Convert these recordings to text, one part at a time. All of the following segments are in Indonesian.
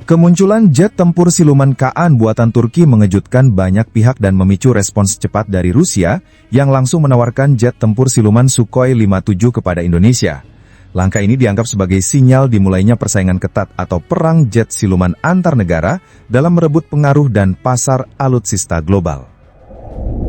Kemunculan jet tempur siluman Kaan buatan Turki mengejutkan banyak pihak dan memicu respons cepat dari Rusia yang langsung menawarkan jet tempur siluman Sukhoi 57 kepada Indonesia. Langkah ini dianggap sebagai sinyal dimulainya persaingan ketat atau perang jet siluman antar negara dalam merebut pengaruh dan pasar alutsista global.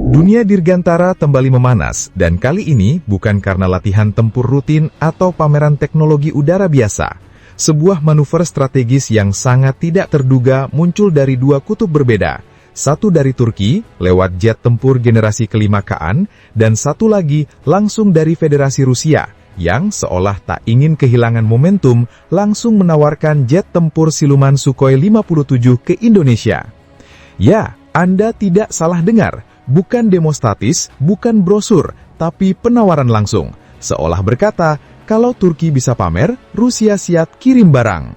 Dunia dirgantara kembali memanas, dan kali ini bukan karena latihan tempur rutin atau pameran teknologi udara biasa. Sebuah manuver strategis yang sangat tidak terduga muncul dari dua kutub berbeda. Satu dari Turki, lewat jet tempur generasi kelima Kaan, dan satu lagi langsung dari Federasi Rusia, yang seolah tak ingin kehilangan momentum, langsung menawarkan jet tempur siluman Sukhoi 57 ke Indonesia. Ya, Anda tidak salah dengar, bukan demo statis, bukan brosur, tapi penawaran langsung. Seolah berkata, kalau Turki bisa pamer, Rusia siap kirim barang.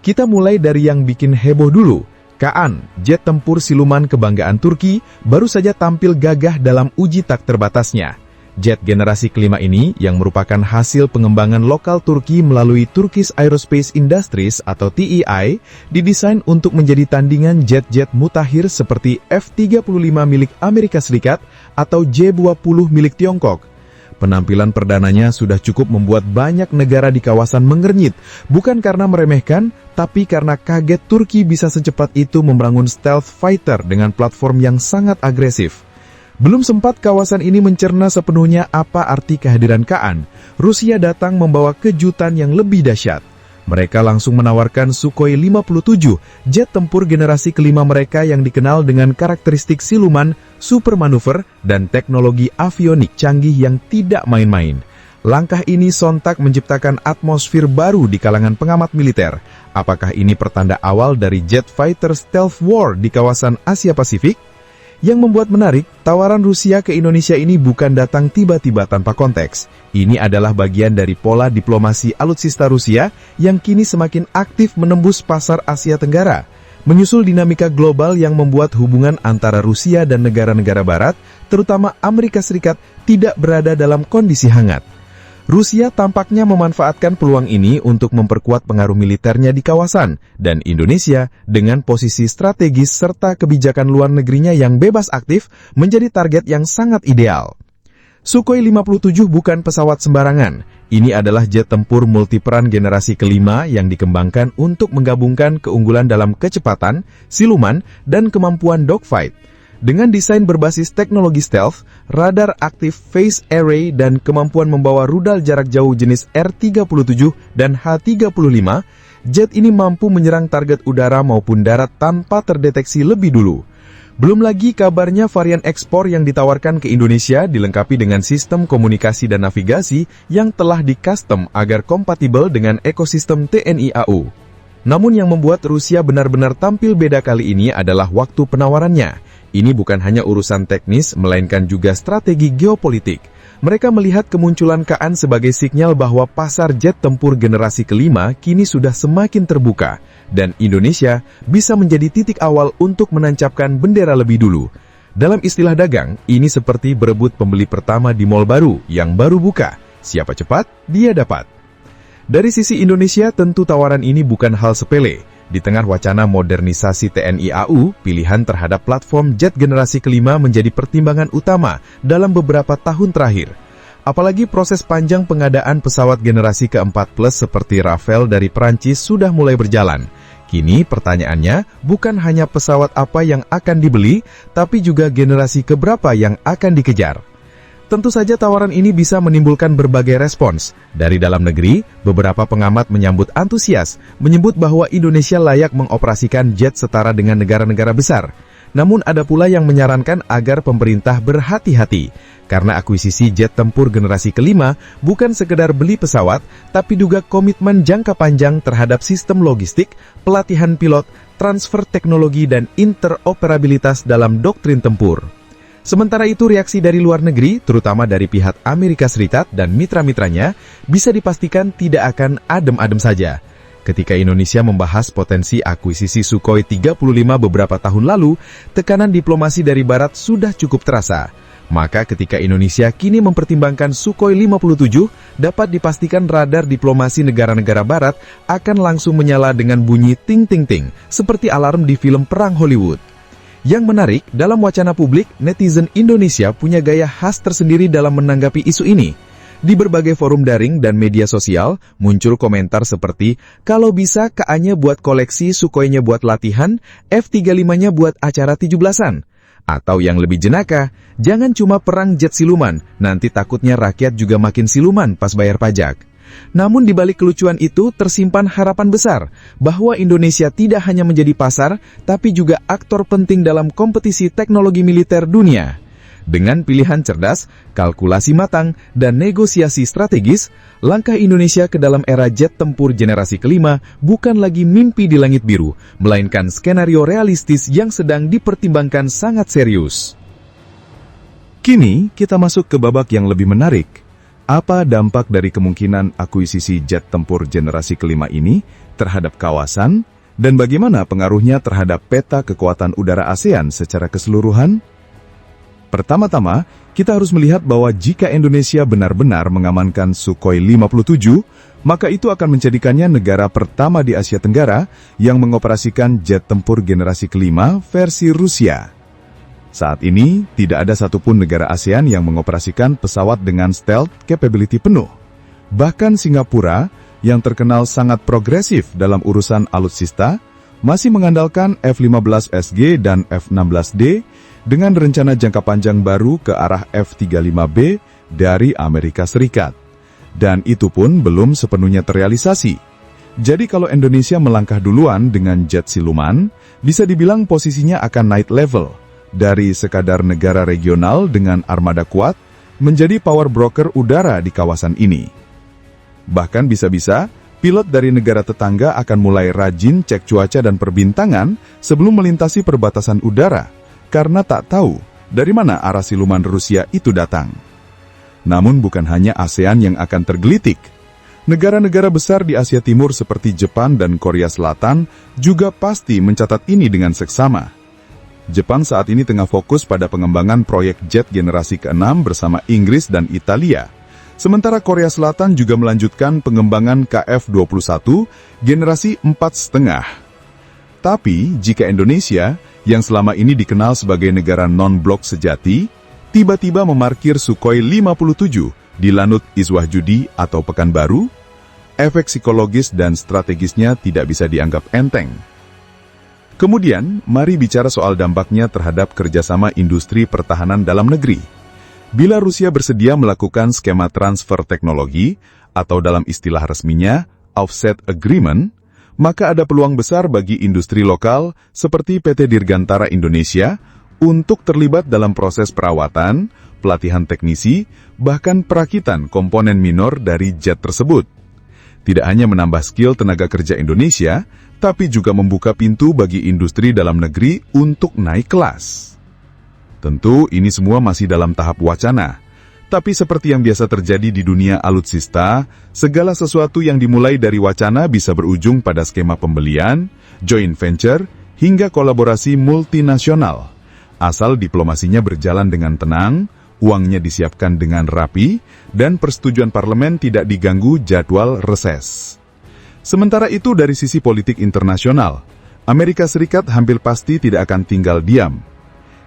Kita mulai dari yang bikin heboh dulu. Kaan, jet tempur siluman kebanggaan Turki, baru saja tampil gagah dalam uji tak terbatasnya. Jet generasi kelima ini, yang merupakan hasil pengembangan lokal Turki melalui Turkish Aerospace Industries atau TEI, didesain untuk menjadi tandingan jet-jet mutakhir seperti F-35 milik Amerika Serikat atau J-20 milik Tiongkok. Penampilan perdananya sudah cukup membuat banyak negara di kawasan mengernyit, bukan karena meremehkan, tapi karena kaget Turki bisa secepat itu membangun stealth fighter dengan platform yang sangat agresif. Belum sempat kawasan ini mencerna sepenuhnya apa arti kehadiran Kaan, Rusia datang membawa kejutan yang lebih dahsyat. Mereka langsung menawarkan Sukhoi 57, jet tempur generasi kelima mereka yang dikenal dengan karakteristik siluman, super manuver, dan teknologi avionik canggih yang tidak main-main. Langkah ini sontak menciptakan atmosfer baru di kalangan pengamat militer. Apakah ini pertanda awal dari jet fighter stealth war di kawasan Asia Pasifik? Yang membuat menarik, tawaran Rusia ke Indonesia ini bukan datang tiba-tiba tanpa konteks. Ini adalah bagian dari pola diplomasi alutsista Rusia yang kini semakin aktif menembus pasar Asia Tenggara. Menyusul dinamika global yang membuat hubungan antara Rusia dan negara-negara barat, terutama Amerika Serikat, tidak berada dalam kondisi hangat. Rusia tampaknya memanfaatkan peluang ini untuk memperkuat pengaruh militernya di kawasan, dan Indonesia dengan posisi strategis serta kebijakan luar negerinya yang bebas aktif menjadi target yang sangat ideal. Sukhoi 57 bukan pesawat sembarangan. Ini adalah jet tempur multiperan generasi kelima yang dikembangkan untuk menggabungkan keunggulan dalam kecepatan, siluman, dan kemampuan dogfight. Dengan desain berbasis teknologi stealth, radar aktif phase array, dan kemampuan membawa rudal jarak jauh jenis R-37 dan H-35, jet ini mampu menyerang target udara maupun darat tanpa terdeteksi lebih dulu. Belum lagi kabarnya varian ekspor yang ditawarkan ke Indonesia dilengkapi dengan sistem komunikasi dan navigasi yang telah di-custom agar kompatibel dengan ekosistem TNI AU. Namun yang membuat Rusia benar-benar tampil beda kali ini adalah waktu penawarannya. Ini bukan hanya urusan teknis, melainkan juga strategi geopolitik. Mereka melihat kemunculan Kaan sebagai sinyal bahwa pasar jet tempur generasi kelima kini sudah semakin terbuka, dan Indonesia bisa menjadi titik awal untuk menancapkan bendera lebih dulu. Dalam istilah dagang, ini seperti berebut pembeli pertama di mal baru yang baru buka. Siapa cepat, dia dapat. Dari sisi Indonesia, tentu tawaran ini bukan hal sepele. Di tengah wacana modernisasi TNI AU, pilihan terhadap platform jet generasi kelima menjadi pertimbangan utama dalam beberapa tahun terakhir. Apalagi proses panjang pengadaan pesawat generasi keempat plus seperti Rafale dari Perancis sudah mulai berjalan. Kini pertanyaannya bukan hanya pesawat apa yang akan dibeli, tapi juga generasi keberapa yang akan dikejar. Tentu saja tawaran ini bisa menimbulkan berbagai respons. Dari dalam negeri, beberapa pengamat menyambut antusias, menyebut bahwa Indonesia layak mengoperasikan jet setara dengan negara-negara besar. Namun ada pula yang menyarankan agar pemerintah berhati-hati, karena akuisisi jet tempur generasi kelima bukan sekedar beli pesawat, tapi juga komitmen jangka panjang terhadap sistem logistik, pelatihan pilot, transfer teknologi, dan interoperabilitas dalam doktrin tempur. Sementara itu reaksi dari luar negeri, terutama dari pihak Amerika Serikat dan mitra-mitranya, bisa dipastikan tidak akan adem-adem saja. Ketika Indonesia membahas potensi akuisisi Sukhoi 35 beberapa tahun lalu, tekanan diplomasi dari Barat sudah cukup terasa. Maka ketika Indonesia kini mempertimbangkan Sukhoi 57, dapat dipastikan radar diplomasi negara-negara barat akan langsung menyala dengan bunyi ting-ting-ting, seperti alarm di film perang Hollywood. Yang menarik, dalam wacana publik, netizen Indonesia punya gaya khas tersendiri dalam menanggapi isu ini. Di berbagai forum daring dan media sosial, muncul komentar seperti, kalau bisa KA-nya buat koleksi, Sukhoi-nya buat latihan, F-35-nya buat acara 17-an. Atau yang lebih jenaka, jangan cuma perang jet siluman, nanti takutnya rakyat juga makin siluman pas bayar pajak. Namun di balik kelucuan itu tersimpan harapan besar, bahwa Indonesia tidak hanya menjadi pasar, tapi juga aktor penting dalam kompetisi teknologi militer dunia. Dengan pilihan cerdas, kalkulasi matang, dan negosiasi strategis, langkah Indonesia ke dalam era jet tempur generasi kelima bukan lagi mimpi di langit biru, melainkan skenario realistis yang sedang dipertimbangkan sangat serius. Kini, kita masuk ke babak yang lebih menarik. Apa dampak dari kemungkinan akuisisi jet tempur generasi kelima ini terhadap kawasan, dan bagaimana pengaruhnya terhadap peta kekuatan udara ASEAN secara keseluruhan? Pertama-tama, kita harus melihat bahwa jika Indonesia benar-benar mengamankan Sukhoi 57, maka itu akan menjadikannya negara pertama di Asia Tenggara yang mengoperasikan jet tempur generasi kelima versi Rusia. Saat ini, tidak ada satupun negara ASEAN yang mengoperasikan pesawat dengan stealth capability penuh. Bahkan Singapura, yang terkenal sangat progresif dalam urusan alutsista, masih mengandalkan F-15SG dan F-16D dengan rencana jangka panjang baru ke arah F-35B dari Amerika Serikat. Dan itu pun belum sepenuhnya terrealisasi. Jadi kalau Indonesia melangkah duluan dengan jet siluman, bisa dibilang posisinya akan naik level, dari sekadar negara regional dengan armada kuat, menjadi power broker udara di kawasan ini. Bahkan bisa-bisa, pilot dari negara tetangga akan mulai rajin cek cuaca dan perbintangan sebelum melintasi perbatasan udara, karena tak tahu dari mana arah siluman Rusia itu datang. Namun bukan hanya ASEAN yang akan tergelitik. Negara-negara besar di Asia Timur seperti Jepang dan Korea Selatan juga pasti mencatat ini dengan seksama. Jepang saat ini tengah fokus pada pengembangan proyek jet generasi ke-6 bersama Inggris dan Italia. Sementara Korea Selatan juga melanjutkan pengembangan KF-21 generasi 4,5. Tapi jika Indonesia, yang selama ini dikenal sebagai negara non-blok sejati, tiba-tiba memarkir Sukhoi 57 di Lanut Iswahjudi atau Pekanbaru, efek psikologis dan strategisnya tidak bisa dianggap enteng. Kemudian, mari bicara soal dampaknya terhadap kerjasama industri pertahanan dalam negeri. Bila Rusia bersedia melakukan skema transfer teknologi, atau dalam istilah resminya, offset agreement, maka ada peluang besar bagi industri lokal seperti PT Dirgantara Indonesia untuk terlibat dalam proses perawatan, pelatihan teknisi, bahkan perakitan komponen minor dari jet tersebut. Tidak hanya menambah skill tenaga kerja Indonesia, tapi juga membuka pintu bagi industri dalam negeri untuk naik kelas. Tentu ini semua masih dalam tahap wacana. Tapi seperti yang biasa terjadi di dunia alutsista, segala sesuatu yang dimulai dari wacana bisa berujung pada skema pembelian, joint venture, hingga kolaborasi multinasional. Asal diplomasinya berjalan dengan tenang, uangnya disiapkan dengan rapi, dan persetujuan parlemen tidak diganggu jadwal reses. Sementara itu dari sisi politik internasional, Amerika Serikat hampir pasti tidak akan tinggal diam.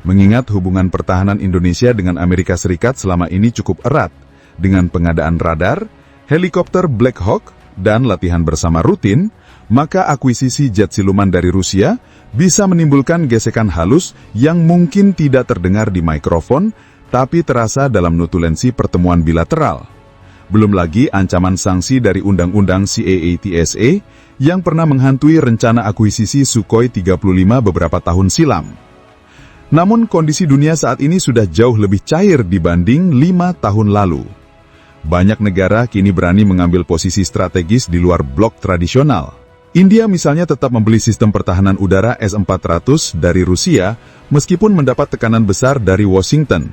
Mengingat hubungan pertahanan Indonesia dengan Amerika Serikat selama ini cukup erat, dengan pengadaan radar, helikopter Black Hawk, dan latihan bersama rutin, maka akuisisi jet siluman dari Rusia bisa menimbulkan gesekan halus yang mungkin tidak terdengar di mikrofon, tapi terasa dalam nutulensi pertemuan bilateral. Belum lagi ancaman sanksi dari Undang-Undang CAATSA yang pernah menghantui rencana akuisisi Sukhoi 35 beberapa tahun silam. Namun kondisi dunia saat ini sudah jauh lebih cair dibanding 5 tahun lalu. Banyak negara kini berani mengambil posisi strategis di luar blok tradisional. India misalnya tetap membeli sistem pertahanan udara S-400 dari Rusia meskipun mendapat tekanan besar dari Washington.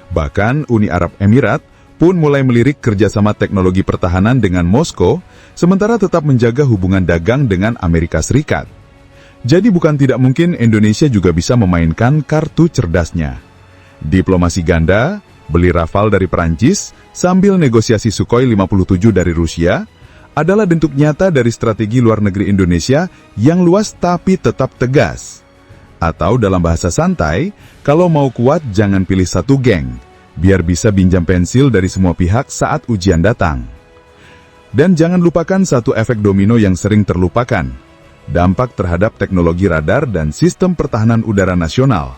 Bahkan Uni Arab Emirat pun mulai melirik kerjasama teknologi pertahanan dengan Moskow, sementara tetap menjaga hubungan dagang dengan Amerika Serikat. Jadi bukan tidak mungkin Indonesia juga bisa memainkan kartu cerdasnya. Diplomasi ganda, beli Rafale dari Perancis, sambil negosiasi Sukhoi 57 dari Rusia, adalah bentuk nyata dari strategi luar negeri Indonesia yang luas tapi tetap tegas. Atau dalam bahasa santai, kalau mau kuat jangan pilih satu geng, biar bisa pinjam pensil dari semua pihak saat ujian datang. Dan jangan lupakan satu efek domino yang sering terlupakan, dampak terhadap teknologi radar dan sistem pertahanan udara nasional.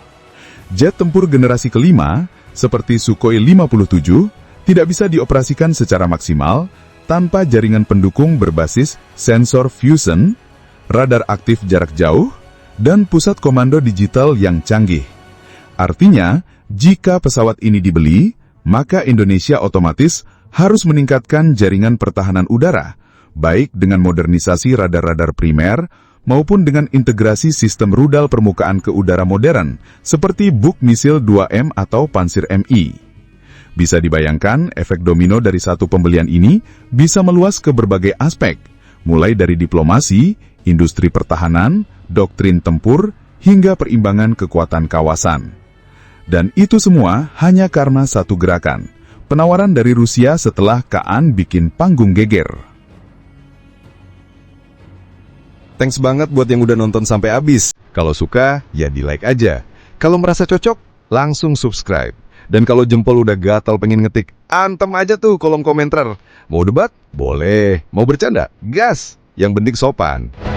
Jet tempur generasi kelima, seperti Sukhoi 57, tidak bisa dioperasikan secara maksimal tanpa jaringan pendukung berbasis sensor fusion, radar aktif jarak jauh, dan pusat komando digital yang canggih. Artinya, jika pesawat ini dibeli, maka Indonesia otomatis harus meningkatkan jaringan pertahanan udara, baik dengan modernisasi radar-radar primer, maupun dengan integrasi sistem rudal permukaan ke udara modern, seperti Buk Misil 2M atau Pansir MI. Bisa dibayangkan, efek domino dari satu pembelian ini bisa meluas ke berbagai aspek, mulai dari diplomasi, industri pertahanan, doktrin tempur, hingga perimbangan kekuatan kawasan. Dan itu semua hanya karena satu gerakan, penawaran dari Rusia setelah Kaan bikin panggung geger. Thanks banget buat yang udah nonton sampai habis. Kalau suka, ya di-like aja. Kalau merasa cocok, langsung subscribe. Dan kalau jempol udah gatal pengen ngetik, antem aja tuh kolom komentar. Mau debat? Boleh. Mau bercanda? Gas! Yang penting sopan.